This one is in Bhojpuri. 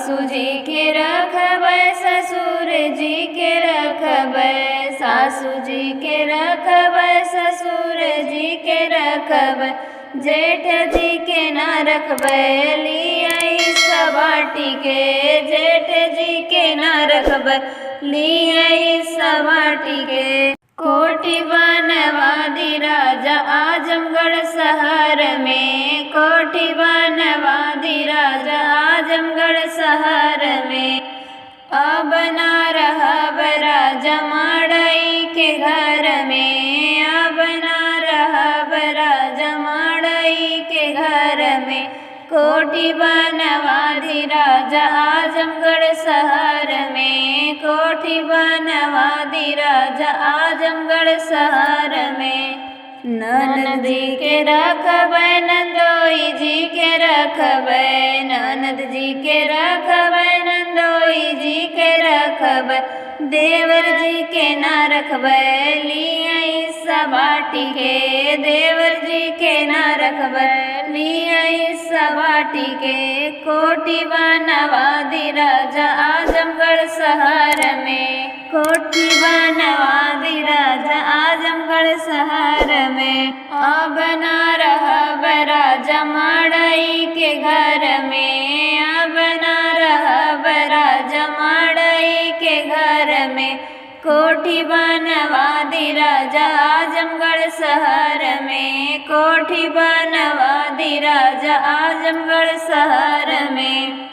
सासू जी के रखबै ससुर जी के रखबै, सासू जी के रखबै ससुर जी के रखबै, जेठ जी के ना रखबै लियै सबाटी के, जेठ जी के ना रखबै लियै सबाटी के। कोठी बनवा दी राजा आजमगढ़ शहर में, कोठी बनवा दी राजा आजमगढ़ शहर में, अब ना रहब राजा मड़ई के घर में, अब ना रहब राजा मड़ई के घर में। कोठी बनवा दी राजा आजमगढ़ शहर में, कोठी बनवा दी राजा आजमगढ़ शहर में। ननद जी के रखबै नंदोई जी के रखबै, ननद जी के रखबै नंदोई जी के रखबै, देवर जी के ना रखबै लियै सबाटी के, देवर जी के ना रखबै लियै सबाटी के। कोठी बनवा दी राजा आजमगढ़ शहर में, कोठी बनवा दी राजा आजमगढ़ शहर में, अब ना रहब राजा मड़ई के घर में, अब ना रहब राजा मड़ई के घर में। कोठी बनवा दी राजा आजमगढ़ शहर में, कोठी बनवा दी राजा आजमगढ़ शहर में।